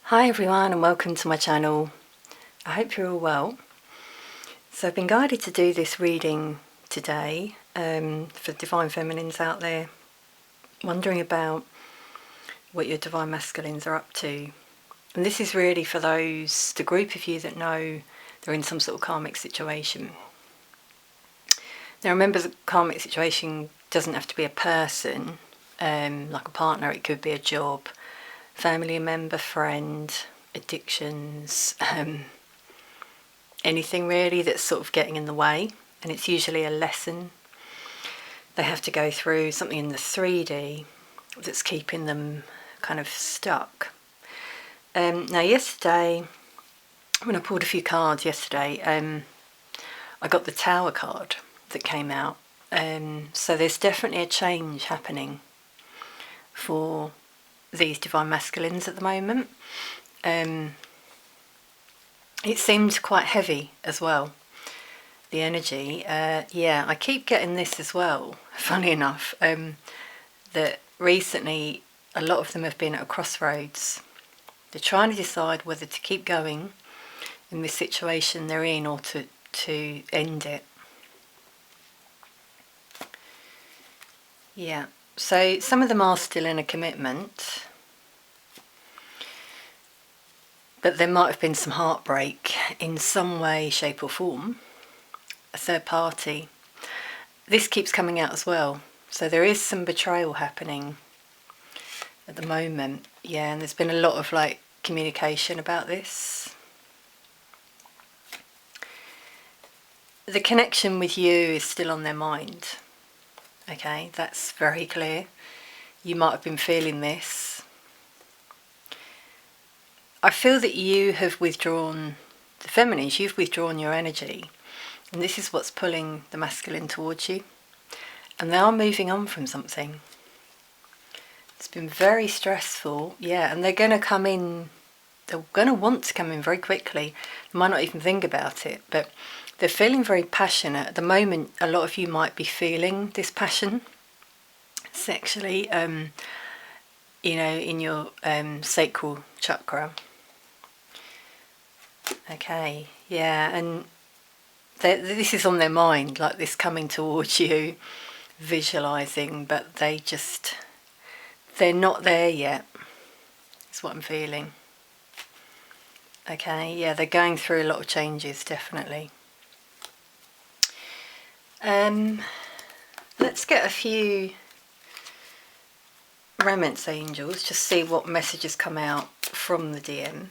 Hi everyone and welcome to my channel. I hope you're all well. So I've been guided to do this reading today for Divine Feminines out there wondering about what your Divine Masculines are up to. And this is really for the group of you that know they're in some sort of karmic situation. Now remember, the karmic situation doesn't have to be a person, like a partner. It could be a job, family member, friend, addictions, anything really that's sort of getting in the way. And it's usually a lesson they have to go through, something in the 3D that's keeping them kind of stuck. Now yesterday, when I pulled a few cards yesterday, I got the Tower card that came out. So there's definitely a change happening for these Divine Masculines at the moment. It seemed quite heavy as well, the energy. Yeah, I keep getting this as well, funny enough, that recently a lot of them have been at a crossroads. They're trying to decide whether to keep going in this situation they're in or to end it. Yeah, so some of them are still in a commitment, but there might have been some heartbreak in some way, shape or form. A third party. This keeps coming out as well. So there is some betrayal happening at the moment. Yeah, and there's been a lot of communication about this. The connection with you is still on their mind. Okay, that's very clear. You might have been feeling this. I feel that you have withdrawn, the feminines, you've withdrawn your energy. And this is what's pulling the masculine towards you. And they are moving on from something. It's been very stressful, yeah, and they're going to come in, they're going to want to come in very quickly. They might not even think about it, but they're feeling very passionate. At the moment, a lot of you might be feeling this passion sexually, you know, in your sacral chakra. Okay, yeah, and this is on their mind, like this coming towards you, visualizing, but they're not there yet. That's what I'm feeling. Okay, yeah, they're going through a lot of changes, definitely. Let's get a few Romance angels, just see what messages come out from the DM.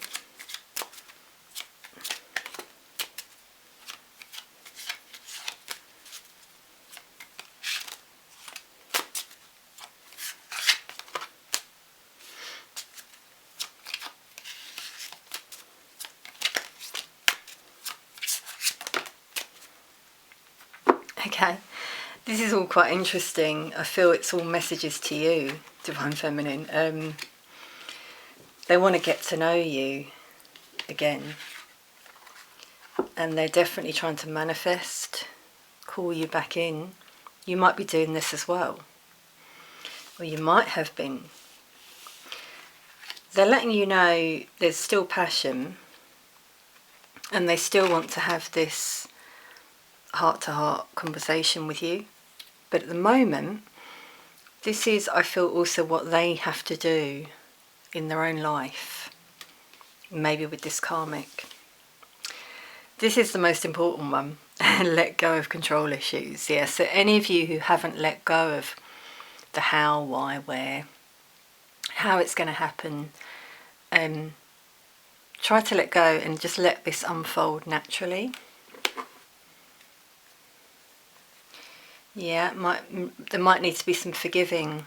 Okay, this is all quite interesting. I feel it's all messages to you, Divine Feminine. They want to get to know you again. And they're definitely trying to manifest, call you back in. You might be doing this as well. Or you might have been. They're letting you know there's still passion. And they still want to have this heart-to-heart conversation with you. But at the moment, this is, I feel, also what they have to do in their own life. Maybe with this karmic. This is the most important one. Let go of control issues. Yeah, so any of you who haven't let go of the how, why, where, how it's going to happen, try to let go and just let this unfold naturally. Yeah, there might need to be some forgiving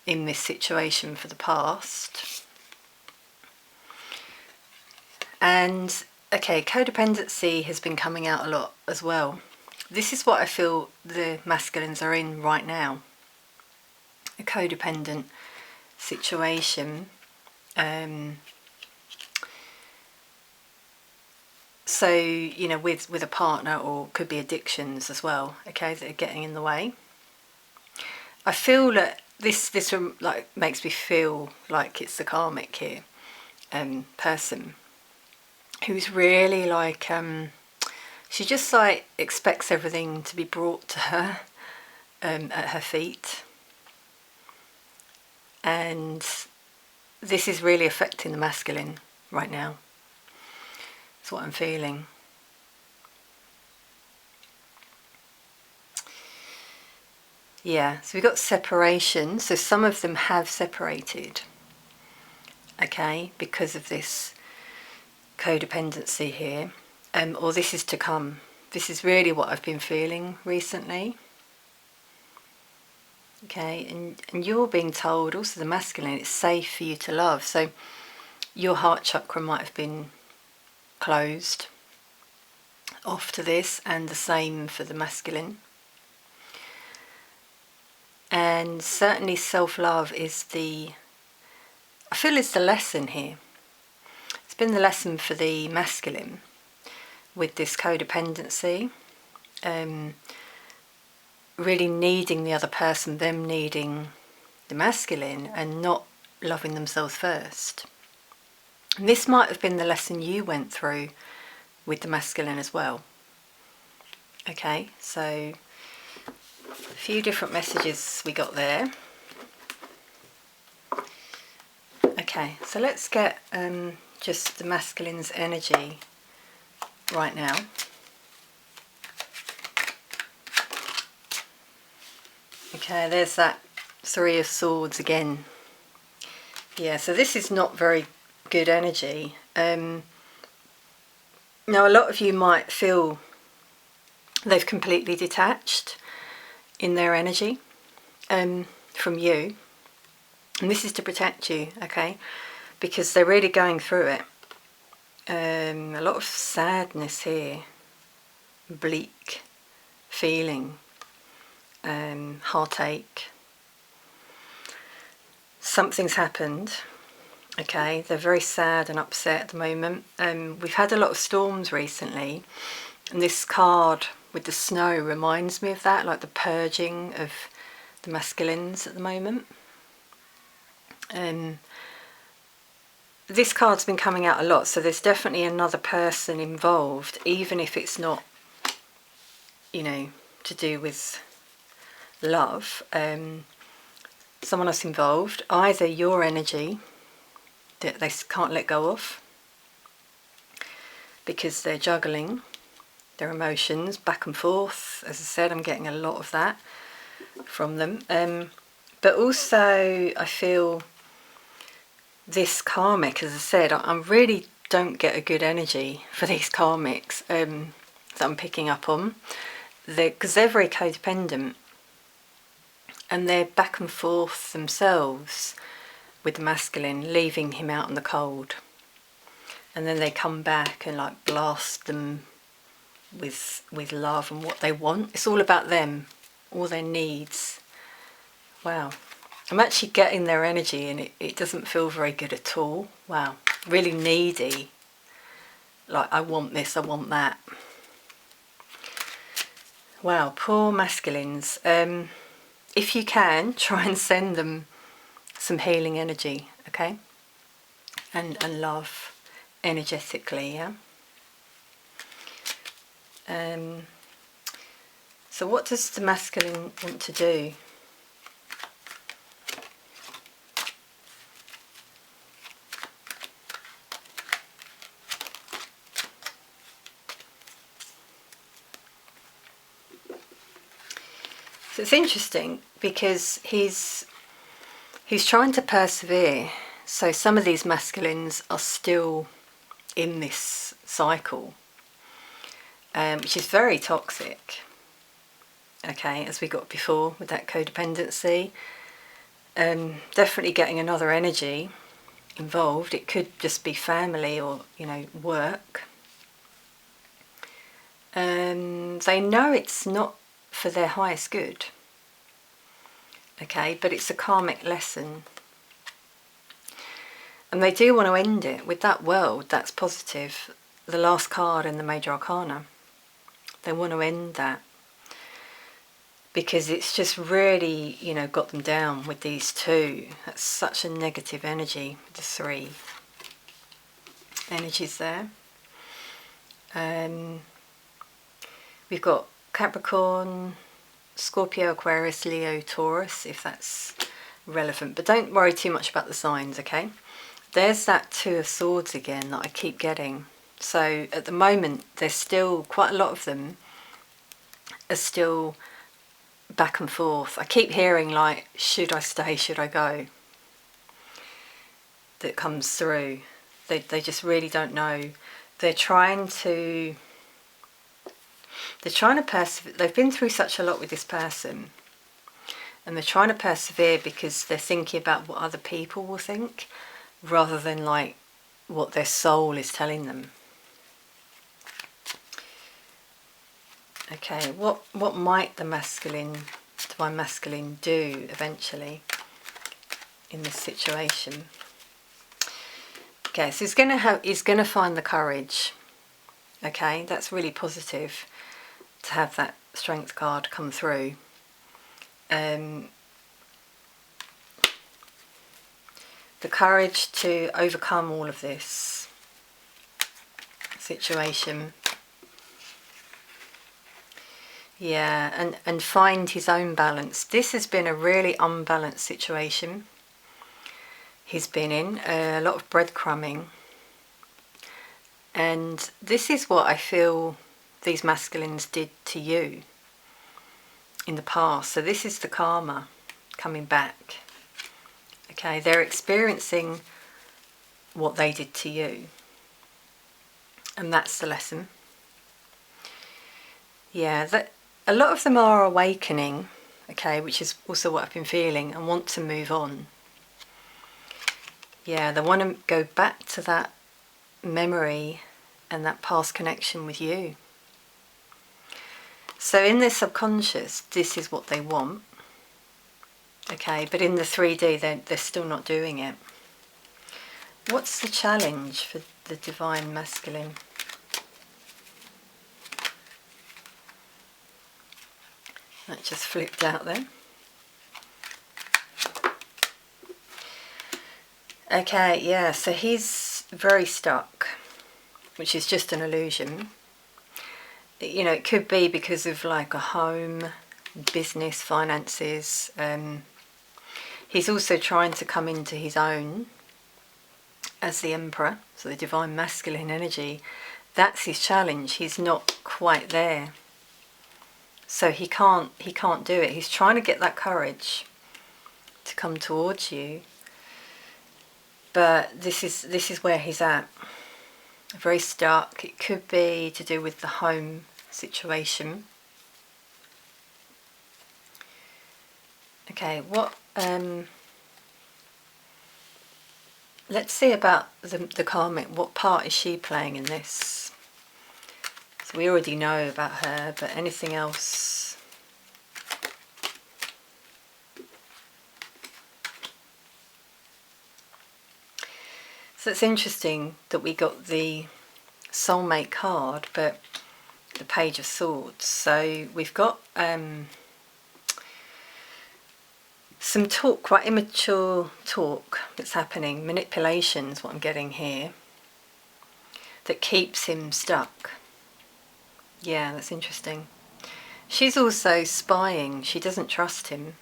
in this situation for the past. And okay, codependency has been coming out a lot as well. This is what I feel the masculines are in right now. A codependent situation. So, you know, with a partner, or could be addictions as well, okay, that are getting in the way. I feel that this makes me feel like it's the karmic here. person who's really like, she just like expects everything to be brought to her at her feet. And this is really affecting the masculine right now. That's what I'm feeling. Yeah, so we've got separation. So some of them have separated, okay, because of this codependency here. Or this is to come. This is really what I've been feeling recently. Okay, and you're being told, also the masculine, it's safe for you to love. So your heart chakra might have been closed off to this, and the same for the masculine. And certainly self-love is I feel it's the lesson here. It's been the lesson for the masculine with this codependency, really needing the other person, them needing the masculine, and not loving themselves first. And this might have been the lesson you went through with the masculine as well. Okay, so a few different messages we got there. Okay, so let's get just the masculine's energy right now. Okay, there's that Three of Swords again. Yeah, so this is not very good energy. Now, a lot of you might feel they've completely detached in their energy from you. And this is to protect you, okay? Because they're really going through it. A lot of sadness here. Bleak feeling. Heartache. Something's happened. Okay, they're very sad and upset at the moment. We've had a lot of storms recently. And this card with the snow reminds me of that, like the purging of the masculines at the moment. This card's been coming out a lot, so there's definitely another person involved, even if it's not, you know, to do with love. Someone else involved, either your energy that they can't let go of because they're juggling their emotions back and forth. As I said, I'm getting a lot of that from them. But also I feel this karmic, as I said, I really don't get a good energy for these karmics that I'm picking up on. Because they're very codependent. And they're back and forth themselves with the masculine, leaving him out in the cold. And then they come back and like blast them with love and what they want. It's all about them, all their needs. Wow. I'm actually getting their energy, and it doesn't feel very good at all. Wow. Really needy. Like, I want this, I want that. Wow, poor masculines. If you can, try and send them some healing energy, okay? And love energetically, yeah? So what does the masculine want to do? So it's interesting because he's trying to persevere. So some of these masculines are still in this cycle, which is very toxic. Okay, as we got before with that codependency. Definitely getting another energy involved. It could just be family or, you know, work. They know it's not for their highest good. Okay, but it's a karmic lesson. And they do want to end it with that world. That's positive. The last card in the Major Arcana. They want to end that. Because it's just really, you know, got them down with these two. That's such a negative energy with the three. energies there. We've got Capricorn, Scorpio, Aquarius, Leo, Taurus, if that's relevant. But don't worry too much about the signs, okay? There's that Two of Swords again that I keep getting. So at the moment, there's still quite a lot of them are still back and forth. I keep hearing like, should I stay, should I go? That comes through. They just really don't know. They're trying to persevere. They've been through such a lot with this person, and they're trying to persevere because they're thinking about what other people will think rather than like what their soul is telling them. Okay, what might the divine masculine do eventually in this situation? Okay, so he's gonna find the courage. Okay, that's really positive to have that Strength card come through. The courage to overcome all of this situation. Yeah, and find his own balance. This has been a really unbalanced situation he's been in, a lot of breadcrumbing. And this is what I feel these masculines did to you in the past. So this is the karma coming back. Okay, they're experiencing what they did to you. And that's the lesson. Yeah, that a lot of them are awakening, okay, which is also what I've been feeling, and want to move on. Yeah, they want to go back to that memory and that past connection with you. So in their subconscious, this is what they want. Okay, but in the 3D, they're still not doing it. What's the challenge for the divine masculine? That just flipped out then. Okay, yeah, so he's very stuck, which is just an illusion. You know, it could be because of like a home, business, finances. He's also trying to come into his own as the Emperor, so the divine masculine energy. That's his challenge. He's not quite there. So he can't do it. He's trying to get that courage to come towards you. But this is where he's at. Very stuck. It could be to do with the home situation. Okay, let's see about the karmic. What part is she playing in this? So we already know about her, but anything else? So it's interesting that we got the soulmate card, but the Page of Swords. So we've got some talk, quite immature talk that's happening, manipulation is what I'm getting here, that keeps him stuck. Yeah, that's interesting. She's also spying. She doesn't trust him.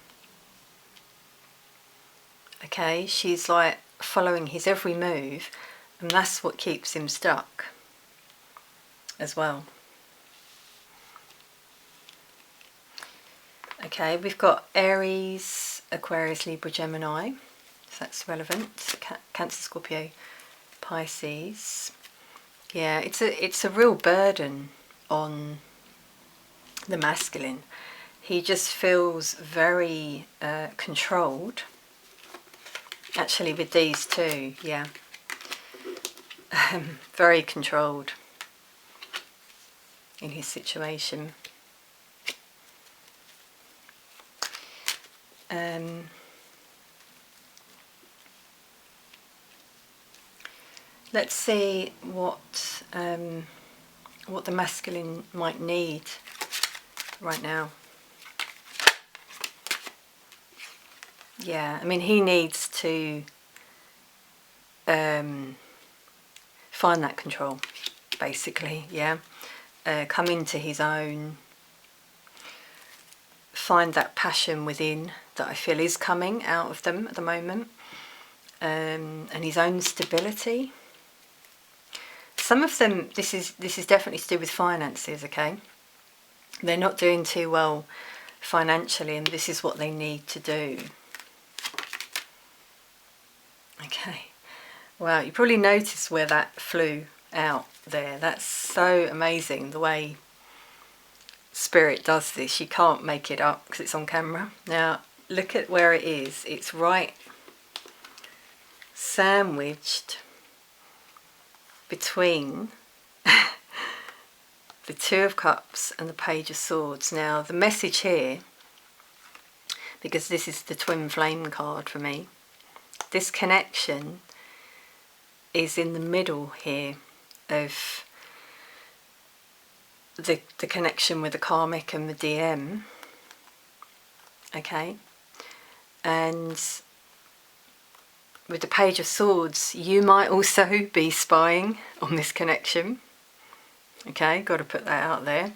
Okay, she's like following his every move, and that's what keeps him stuck as well. Okay, we've got Aries, Aquarius, Libra, Gemini, so that's relevant. Cancer, Scorpio, Pisces. Yeah, it's a real burden on the masculine. He just feels very controlled. Actually, with these two, yeah, very controlled in his situation. Let's see what the masculine might need right now. Yeah, I mean, he needs to find that control, basically, yeah. Come into his own, find that passion within that I feel is coming out of them at the moment, and his own stability. Some of them, this is definitely to do with finances, okay? They're not doing too well financially, and this is what they need to do. Okay, wow, you probably noticed where that flew out there. That's so amazing, the way Spirit does this. You can't make it up because it's on camera. Now, look at where it is. It's right sandwiched between the Two of Cups and the Page of Swords. Now, the message here, because this is the twin flame card for me, this connection is in the middle here of the connection with the Karmic and the DM, okay? And with the Page of Swords, you might also be spying on this connection, okay? Got to put that out there.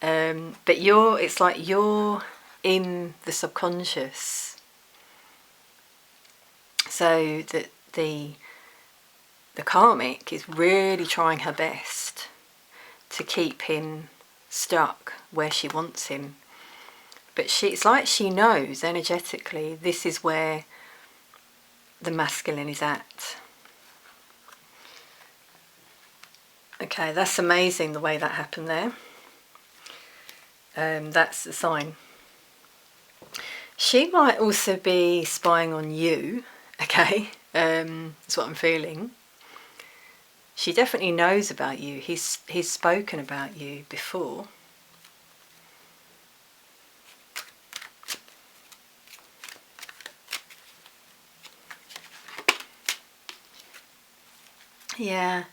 But it's like you're in the subconscious, so that the Karmic is really trying her best to keep him stuck where she wants him. But it's like she knows energetically this is where the masculine is at. Okay, that's amazing the way that happened there. That's the sign. She might also be spying on you, okay? That's what I'm feeling. She definitely knows about you. He's spoken about you before. Yeah.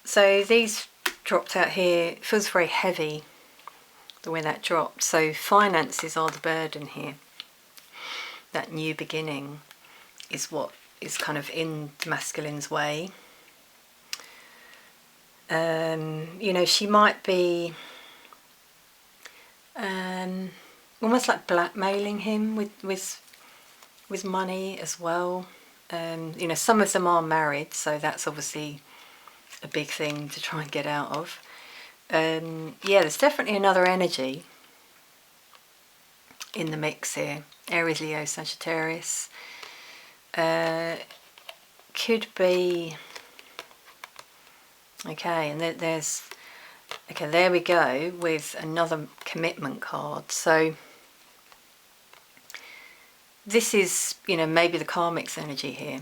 So these dropped out here. It feels very heavy, the way that dropped. So finances are the burden here. That new beginning is what is kind of in the masculine's way. You know, she might be almost like blackmailing him with money as well. You know, some of them are married, so that's obviously a big thing to try and get out of. Yeah, there's definitely another energy in the mix here. Aries, Leo, Sagittarius. Could be... Okay, and there's... Okay, there we go with another commitment card. So this is, you know, maybe the Karmic's energy here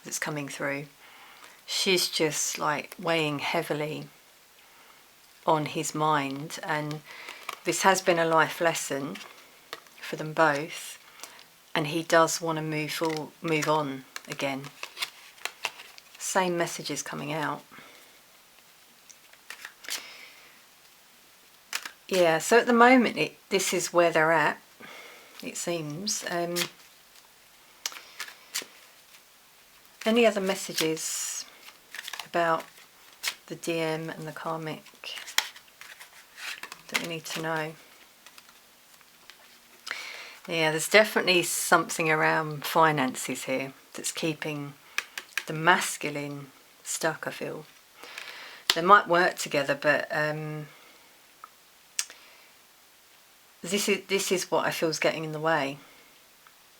that's coming through. She's just like weighing heavily on his mind, and this has been a life lesson for them both, and he does want to move on again. Same messages coming out. Yeah, so at the moment this is where they're at, it seems. Any other messages about the DM and the Karmic that we need to know? Yeah, there's definitely something around finances here that's keeping the masculine stuck, I feel. They might work together, but this is what I feel is getting in the way.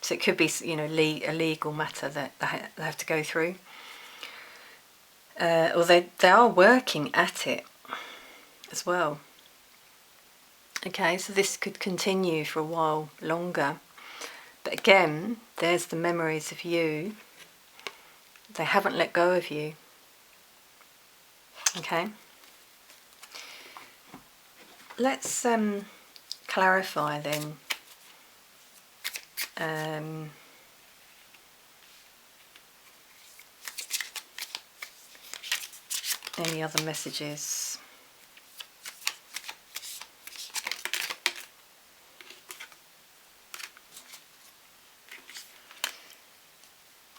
So it could be, you know, a legal matter that they have to go through. Or they are working at it as well. Okay, so this could continue for a while longer. But again, there's the memories of you. They haven't let go of you. Okay. Let's clarify then. Any other messages?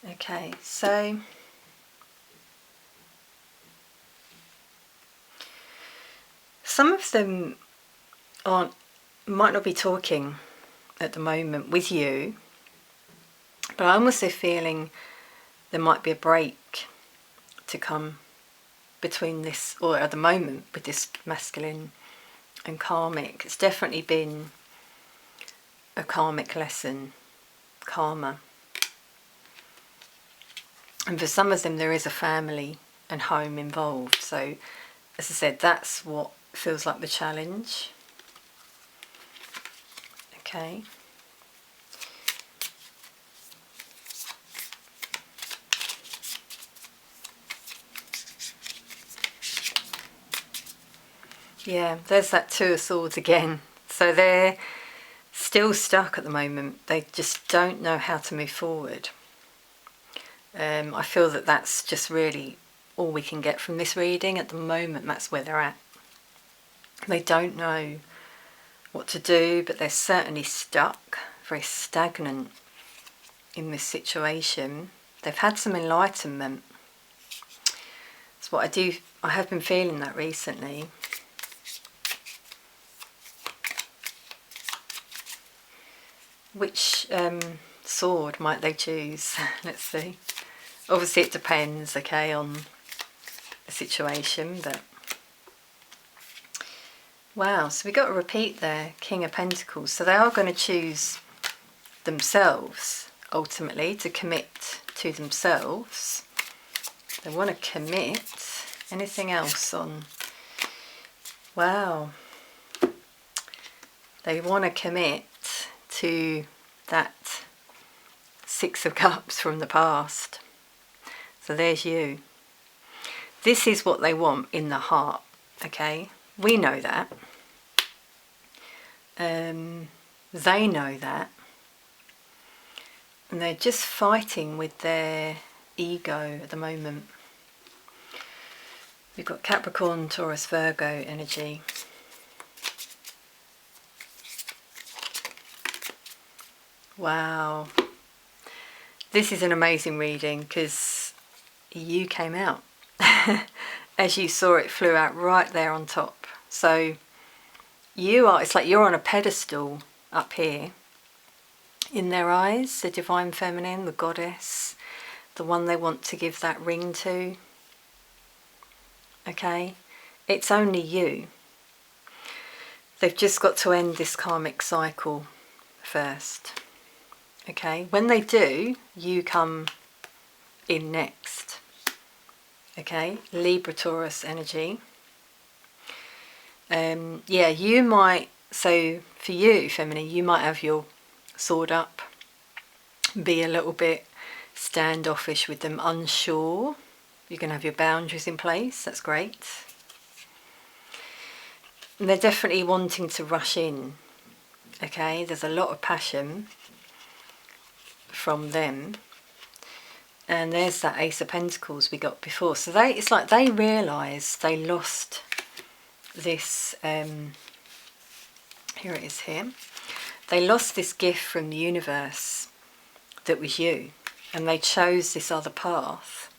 Okay, so some of them might not be talking at the moment with you, but I'm also feeling there might be a break to come between this, or at the moment with this masculine and karmic. It's definitely been a karmic lesson, karma. And for some of them there is a family and home involved. So as I said, that's what feels like the challenge. Okay. Yeah, there's that Two of Swords again. So they're still stuck at the moment. They just don't know how to move forward. I feel that that's just really all we can get from this reading at the moment. That's where they're at. They don't know what to do, but they're certainly stuck, very stagnant in this situation. They've had some enlightenment. That's what I have been feeling that recently. Which sword might they choose? Let's see. Obviously it depends, okay, on the situation, but wow, so we got a repeat there, King of Pentacles. So they are going to choose themselves ultimately, to commit to themselves. They want to commit. Anything else on? Wow. They want to commit to that Six of Cups from the past. So there's you. This is what they want in the heart, okay? We know that. They know that. And they're just fighting with their ego at the moment. We've got Capricorn, Taurus, Virgo energy. Wow. This is an amazing reading because you came out. As you saw, it flew out right there on top. So it's like you're on a pedestal up here. In their eyes, the divine feminine, the goddess, the one they want to give that ring to. Okay? It's only you. They've just got to end this karmic cycle first. Okay? When they do, you come in next. Okay? Libra, Taurus energy. Yeah, you might, so for you, feminine, you might have your sword up, be a little bit standoffish with them, unsure. You're going to have your boundaries in place. That's great. And they're definitely wanting to rush in. Okay, there's a lot of passion from them. And there's that Ace of Pentacles we got before. So it's like they realise they lost this, here it is here. They lost this gift from the universe that was you. And they chose this other path.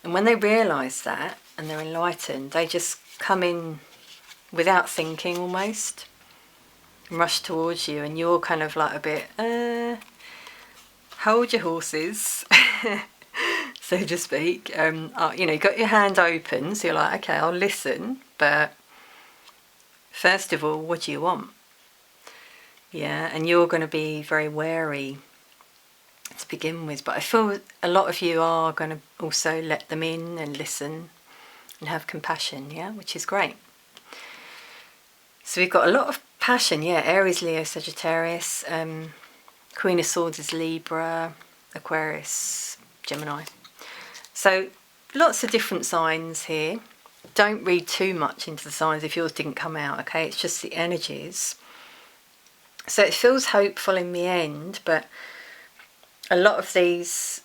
And when they realise that, and they're enlightened, they just come in without thinking almost, and rush towards you, and you're kind of like a bit, hold your horses, so to speak. You know, you got your hand open, so you're like, okay, I'll listen, but first of all, what do you want? Yeah, and you're going to be very wary to begin with, but I feel a lot of you are going to also let them in and listen and have compassion, yeah, which is great. So we've got a lot of passion, yeah, Aries, Leo, Sagittarius, Queen of Swords is Libra, Aquarius, Gemini. So lots of different signs here. Don't read too much into the signs if yours didn't come out, okay? It's just the energies. So it feels hopeful in the end, but a lot of these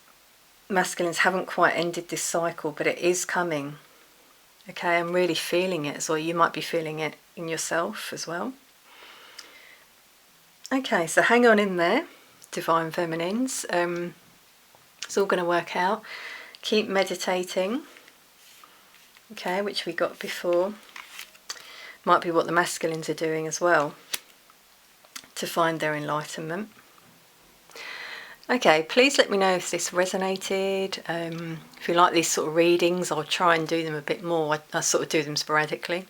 masculines haven't quite ended this cycle, but it is coming. Okay, I'm really feeling it as well. You might be feeling it in yourself as well. Okay, so hang on in there, divine feminines. It's all going to work out. Keep meditating. Okay, which we got before. Might be what the masculines are doing as well to find their enlightenment. Okay, please let me know if this resonated. If you like these sort of readings, I'll try and do them a bit more. I sort of do them sporadically.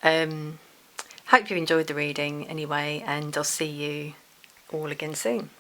Hope you enjoyed the reading anyway, and I'll see you all again soon.